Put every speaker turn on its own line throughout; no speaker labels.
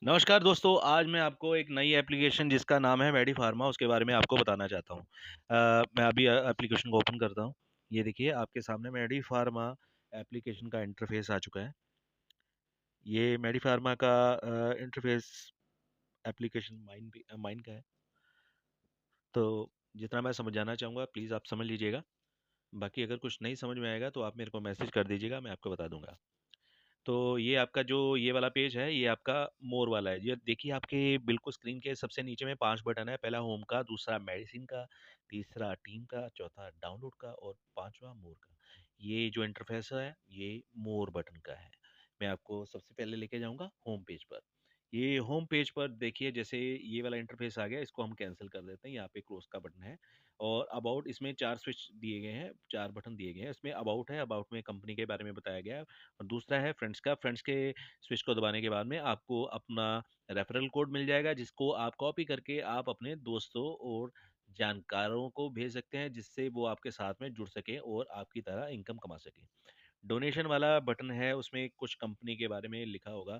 नमस्कार दोस्तों, आज मैं आपको एक नई एप्लीकेशन जिसका नाम है मेडी फार्मा उसके बारे में आपको बताना चाहता हूँ। मैं अभी एप्लीकेशन को ओपन करता हूँ। ये देखिए आपके सामने मेडी फार्मा एप्लीकेशन का इंटरफेस आ चुका है। ये मेडी फार्मा का इंटरफेस एप्लीकेशन माइन का है। तो जितना मैं समझाना चाहूँगा प्लीज़ आप समझ लीजिएगा। बाकी अगर कुछ नहीं समझ में आएगा तो आप मेरे को मैसेज कर दीजिएगा, मैं आपको बता दूंगा। तो ये आपका जो ये वाला पेज है ये आपका मोर वाला है। ये देखिए आपके बिल्कुल स्क्रीन के सबसे नीचे में 5 बटन है। पहला होम का, दूसरा मेडिसिन का, तीसरा टीम का, चौथा डाउनलोड का और पांचवा मोर का। ये जो इंटरफेस है ये मोर बटन का है। मैं आपको सबसे पहले लेके जाऊंगा होम पेज पर। ये होम पेज पर देखिए, जैसे ये वाला इंटरफेस आ गया, इसको हम कैंसिल कर देते हैं। यहाँ पे क्लोज का बटन है और अबाउट, इसमें 4 स्विच दिए गए हैं, 4 बटन दिए गए हैं। इसमें अबाउट है, अबाउट में कंपनी के बारे में बताया गया है। और दूसरा है फ्रेंड्स का। फ्रेंड्स के स्विच को दबाने के बाद में आपको अपना रेफरल कोड मिल जाएगा, जिसको आप कॉपी करके आप अपने दोस्तों और जानकारों को भेज सकते हैं, जिससे वो आपके साथ में जुड़ सके और आपकी तरह इनकम कमा सके। डोनेशन वाला बटन है, उसमें कुछ कंपनी के बारे में लिखा होगा।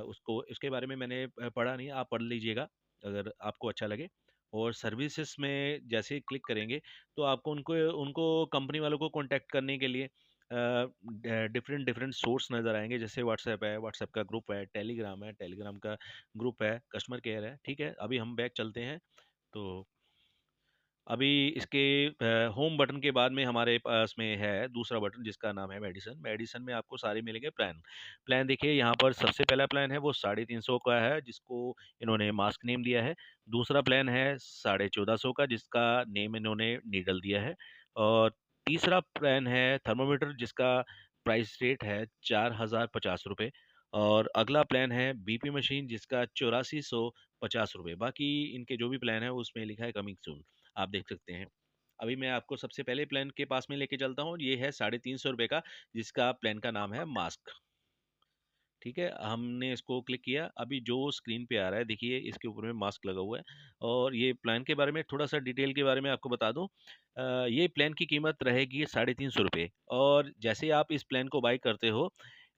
उसको, इसके बारे में मैंने पढ़ा नहीं, आप पढ़ लीजिएगा अगर आपको अच्छा लगे। और सर्विसेज में जैसे क्लिक करेंगे तो आपको उनको उनको कंपनी वालों को कांटेक्ट करने के लिए डिफरेंट डिफरेंट सोर्स नज़र आएंगे। जैसे व्हाट्सएप है, व्हाट्सएप का ग्रुप है, टेलीग्राम का ग्रुप है, कस्टमर केयर है। ठीक है, अभी हम बैक चलते हैं। तो अभी इसके होम बटन के बाद में हमारे पास में है दूसरा बटन जिसका नाम है मेडिसन। मेडिसन में आपको सारे मिलेंगे प्लान। प्लान देखिए, यहाँ पर सबसे पहला प्लान है वो 350 का है, जिसको इन्होंने मास्क नेम दिया है। दूसरा प्लान है 1450 का, जिसका नेम इन्होंने नीडल दिया है। और तीसरा प्लान है थर्मोमीटर, जिसका प्राइस रेट है 4050 रुपये। और अगला प्लान है बीपी मशीन, जिसका 8450 रुपये। बाकी इनके जो भी प्लान है उसमें लिखा है कमिंग सून, आप देख सकते हैं। अभी मैं आपको सबसे पहले प्लान के पास में लेके चलता हूँ। ये है 350 रुपये का, जिसका प्लान का नाम है मास्क। ठीक है, हमने इसको क्लिक किया। अभी जो स्क्रीन पे आ रहा है देखिए, इसके ऊपर में मास्क लगा हुआ है। और ये प्लान के बारे में थोड़ा सा डिटेल के बारे में आपको बता दूं। ये प्लान की कीमत रहेगी 350 रुपये। और जैसे आप इस प्लान को बाई करते हो,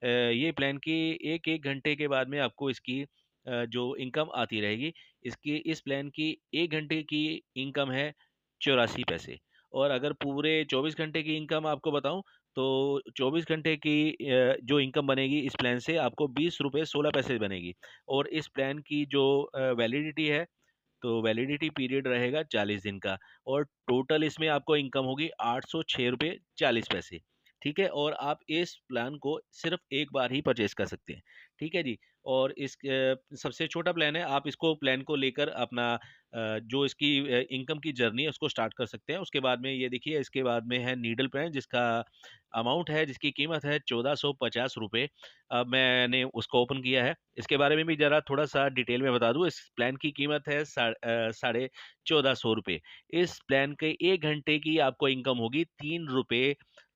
ये प्लान की एक एक घंटे के बाद में आपको इसकी जो इनकम आती रहेगी। इसकी, इस प्लान की 1 घंटे की इनकम है 84 पैसे। और अगर पूरे 24 घंटे की इनकम आपको बताऊं तो 24 घंटे की जो इनकम बनेगी इस प्लान से आपको 20 रुपये 16 पैसे बनेगी। और इस प्लान की जो वैलिडिटी है, तो वैलिडिटी पीरियड रहेगा 40 दिन का। और टोटल इसमें आपको इनकम होगी 806 रुपये 40 पैसे। ठीक है, और आप इस प्लान को सिर्फ एक बार ही परचेज कर सकते हैं। ठीक है जी। और इस सबसे छोटा प्लान है, आप इसको प्लान को लेकर अपना जो इसकी इनकम की जर्नी है उसको स्टार्ट कर सकते हैं। उसके बाद में ये देखिए, इसके बाद में है नीडल प्लान, जिसका अमाउंट है, जिसकी कीमत है 1450 रुपये। अब मैंने उसको ओपन किया है। इसके बारे में भी ज़रा थोड़ा सा डिटेल में बता दूं। इस प्लान की कीमत है 1450 रुपये। इस प्लान के 1 घंटे की आपको इनकम होगी 3 रुपये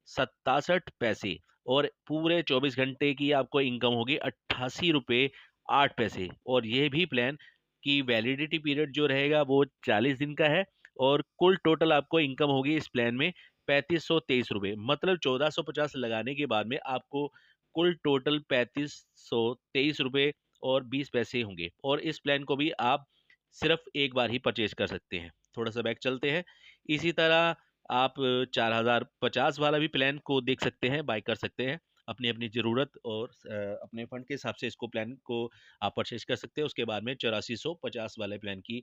67 पैसे। और पूरे 24 घंटे की आपको इनकम होगी 88 रुपये 8 पैसे। और ये भी प्लान की वैलिडिटी पीरियड जो रहेगा वो 40 दिन का है। और कुल टोटल आपको इनकम होगी इस प्लान में 3523 रुपये। मतलब 1450 लगाने के बाद में आपको कुल टोटल 3523 रुपये और 20 पैसे होंगे। और इस प्लान को भी आप सिर्फ एक बार ही परचेज कर सकते हैं। थोड़ा सा बैक चलते हैं। इसी तरह आप 4050 वाला भी प्लान को देख सकते हैं, बाय कर सकते हैं। अपनी अपनी ज़रूरत और अपने फंड के हिसाब से इसको प्लान को आप परचेज कर सकते हैं। उसके बाद में 8450 वाले प्लान की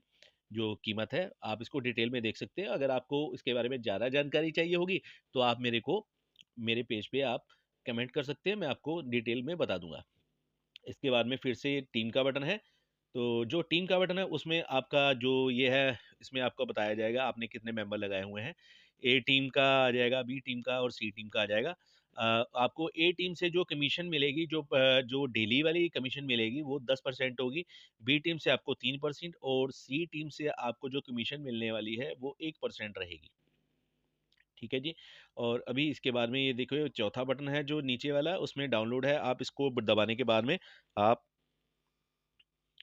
जो कीमत है आप इसको डिटेल में देख सकते हैं। अगर आपको इसके बारे में ज़्यादा जानकारी चाहिए होगी तो आप मेरे पेज पे आप कमेंट कर सकते हैं, मैं आपको डिटेल में बता दूंगा। इसके बाद में फिर से टीम का बटन है। तो जो टीम का बटन है उसमें आपका जो ये है, इसमें आपको बताया जाएगा आपने कितने मेंबर लगाए हुए हैं। ए टीम का आ जाएगा, बी टीम का और सी टीम का आ जाएगा। आपको ए टीम से जो कमीशन मिलेगी, जो डेली वाली कमीशन मिलेगी वो 10% होगी। बी टीम से आपको 3% और सी टीम से आपको जो कमीशन मिलने वाली है वो 1% रहेगी। ठीक है जी। और अभी इसके बाद में ये देखो, ये चौथा बटन है जो नीचे वाला, उसमें डाउनलोड है। आप इसको दबाने के बाद में आप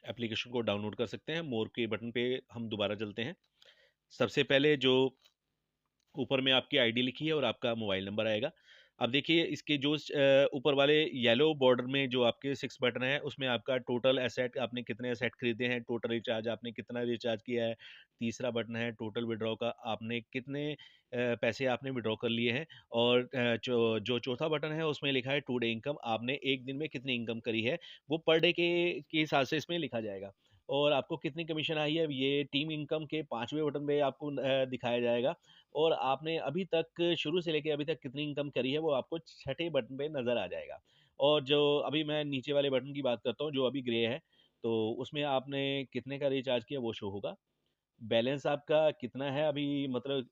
एप्लीकेशन को डाउनलोड कर सकते हैं। मोर के बटन पे हम दोबारा चलते हैं। सबसे पहले जो ऊपर में आपकी आईडी लिखी है और आपका मोबाइल नंबर आएगा, अब देखिए इसके जो ऊपर वाले येलो बॉर्डर में जो आपके 6 बटन है, उसमें आपका टोटल एसेट, आपने कितने एसेट खरीदे हैं, टोटल रिचार्ज आपने कितना रिचार्ज किया है। तीसरा बटन है टोटल विड्रॉ का, आपने कितने पैसे आपने विड्रॉ कर लिए हैं। और जो जो चौथा बटन है उसमें लिखा है टू डे इनकम, आपने एक दिन में कितनी इनकम करी है, वो पर डे के हिसाब से इसमें लिखा जाएगा। और आपको कितनी कमीशन आई है, ये टीम इनकम के 5वें बटन पे आपको दिखाया जाएगा। और आपने अभी तक शुरू से लेके अभी तक कितनी इनकम करी है, वो आपको छठे बटन पे नज़र आ जाएगा। और जो अभी मैं नीचे वाले बटन की बात करता हूँ, जो अभी ग्रे है, तो उसमें आपने कितने का रिचार्ज किया वो शो होगा। बैलेंस आपका कितना है अभी, मतलब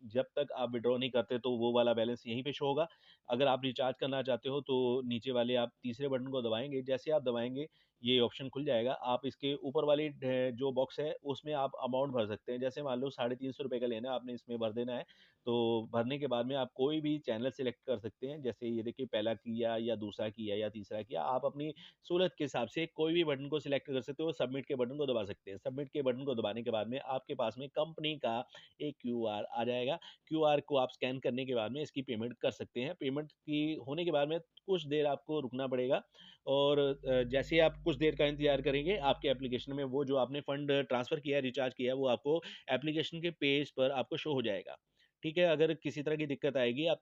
जब तक आप विड्रॉ नहीं करते तो वो वाला बैलेंस यहीं पे शो होगा। अगर आप रिचार्ज करना चाहते हो तो नीचे वाले आप तीसरे बटन को दबाएंगे, जैसे आप दबाएंगे ये ऑप्शन खुल जाएगा। आप इसके ऊपर वाली जो बॉक्स है उसमें आप अमाउंट भर सकते हैं। जैसे मान लो 350 रुपये का लेना है, आपने इसमें भर देना है। तो भरने के बाद में आप कोई भी चैनल सेलेक्ट कर सकते हैं, जैसे ये देखिए पहला किया या दूसरा किया या तीसरा किया, आप अपनी सहूलत के हिसाब से कोई भी बटन को सिलेक्ट कर सकते हो, सबमिट के बटन को दबा सकते हैं। सबमिट के बटन को दबाने के बाद में आपके पास में कंपनी का एक क्यूआर आ जाएगा। क्यूआर को आप स्कैन करने के बाद में इसकी पेमेंट कर सकते हैं। पेमेंट की होने के बाद में कुछ देर आपको रुकना पड़ेगा। और जैसे ही आप कुछ देर का इंतजार करेंगे, आपके एप्लीकेशन में वो जो आपने फंड ट्रांसफर किया, रिचार्ज किया, वो आपको एप्लीकेशन के पेज पर आपको शो हो जाएगा। ठीक है, अगर किसी तरह की दिक्कत आएगी आप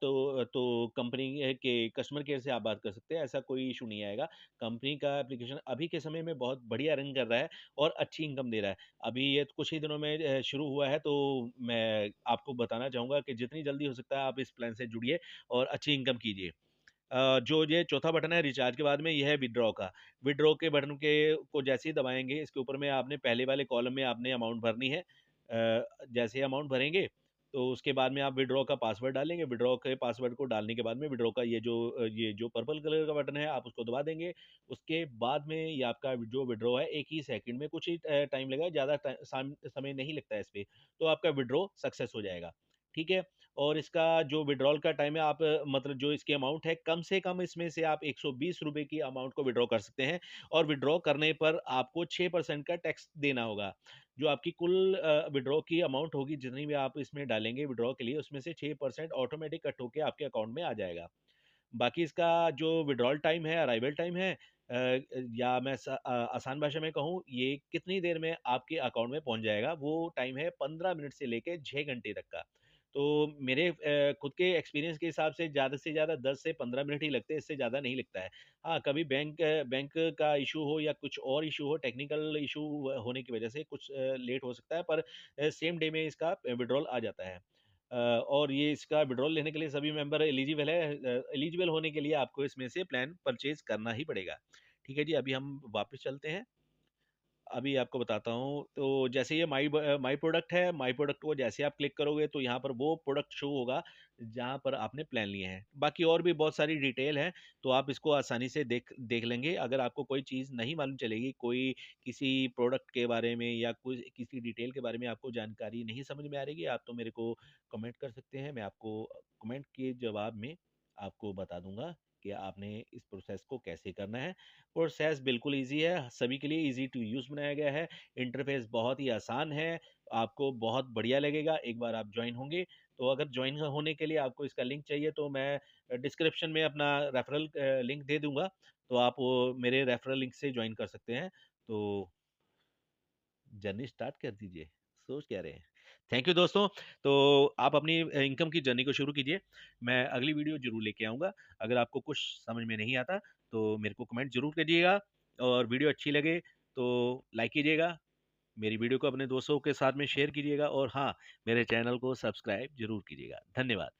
तो कंपनी के कस्टमर केयर से आप बात कर सकते हैं, ऐसा कोई इशू नहीं आएगा। कंपनी का एप्लीकेशन अभी के समय में बहुत बढ़िया रन कर रहा है और अच्छी इनकम दे रहा है। अभी ये कुछ ही दिनों में शुरू हुआ है, तो मैं आपको बताना चाहूँगा कि जितनी जल्दी हो सकता है आप इस प्लान से जुड़िए और अच्छी इनकम कीजिए। जो ये चौथा बटन है रिचार्ज के बाद में, यह है विड्रॉ का। विड्रॉ के बटन के को जैसे ही दबाएंगे, इसके ऊपर में आपने पहले वाले कॉलम में आपने अमाउंट भरनी है। जैसे ही अमाउंट भरेंगे तो उसके बाद में आप विड्रॉ का पासवर्ड डालेंगे। विड्रॉ के पासवर्ड को डालने के बाद में विड्रॉ का ये जो पर्पल कलर का बटन है, आप उसको दबा देंगे। उसके बाद में ये आपका जो विड्रॉ है 1 ही सेकंड में, कुछ ही टाइम लगेगा, ज़्यादा समय नहीं लगता है इस पे, तो आपका विड्रॉ सक्सेस हो जाएगा। ठीक है। और इसका जो विड्रॉल का टाइम है, आप मतलब जो इसकी अमाउंट है, कम से कम इसमें से आप 120 रुपए की अमाउंट को विड्रॉ कर सकते हैं। और विड्रॉ करने पर आपको 6% का टैक्स देना होगा। जो आपकी कुल विड्रॉ की अमाउंट होगी, जितनी भी आप इसमें डालेंगे विड्रॉ के लिए, उसमें से 6% ऑटोमेटिक कट होके आपके अकाउंट में आ जाएगा। बाकी इसका जो विड्रॉल टाइम है, अराइवल टाइम है, या मैं आसान भाषा में कहूँ, ये कितनी देर में आपके अकाउंट में पहुंच जाएगा, वो टाइम है 15 मिनट से लेके 6 घंटे तक का। तो मेरे खुद के एक्सपीरियंस के हिसाब से ज़्यादा 10 से 15 मिनट ही लगते हैं, इससे ज़्यादा नहीं लगता है। हाँ, कभी बैंक का इशू हो या कुछ और इशू हो, टेक्निकल इशू होने की वजह से कुछ लेट हो सकता है, पर सेम डे में इसका विड्रॉल आ जाता है। और ये इसका विड्रॉल लेने के लिए सभी मेंबर एलिजिबल है। एलिजिबल होने के लिए आपको इसमें से प्लान परचेज करना ही पड़ेगा। ठीक है जी, अभी हम वापस चलते हैं। अभी आपको बताता हूँ, तो जैसे ये माई प्रोडक्ट है, माई प्रोडक्ट को जैसे आप क्लिक करोगे तो यहाँ पर वो प्रोडक्ट शो होगा जहाँ पर आपने प्लान लिए हैं। बाकी और भी बहुत सारी डिटेल है, तो आप इसको आसानी से देख देख लेंगे। अगर आपको कोई चीज़ नहीं मालूम चलेगी, कोई किसी प्रोडक्ट के बारे में या कोई किसी डिटेल के बारे में आपको जानकारी नहीं समझ में आ रही, आप तो मेरे को कमेंट कर सकते हैं। मैं आपको कमेंट के जवाब में आपको बता दूंगा कि आपने इस प्रोसेस को कैसे करना है। प्रोसेस बिल्कुल ईजी है, सभी के लिए ईजी टू यूज़ बनाया गया है। इंटरफेस बहुत ही आसान है, आपको बहुत बढ़िया लगेगा एक बार आप ज्वाइन होंगे। तो अगर ज्वाइन होने के लिए आपको इसका लिंक चाहिए, तो मैं डिस्क्रिप्शन में अपना रेफरल लिंक दे दूंगा, तो आप वो मेरे रेफरल लिंक से ज्वाइन कर सकते हैं। तो जर्नी स्टार्ट कर दीजिए, सोच क्या रहे हैं। थैंक यू दोस्तों। तो आप अपनी इनकम की जर्नी को शुरू कीजिए। मैं अगली वीडियो जरूर लेके आऊँगा। अगर आपको कुछ समझ में नहीं आता तो मेरे को कमेंट जरूर कीजिएगा, और वीडियो अच्छी लगे तो लाइक कीजिएगा। मेरी वीडियो को अपने दोस्तों के साथ में शेयर कीजिएगा, और हाँ, मेरे चैनल को सब्सक्राइब जरूर कीजिएगा। धन्यवाद।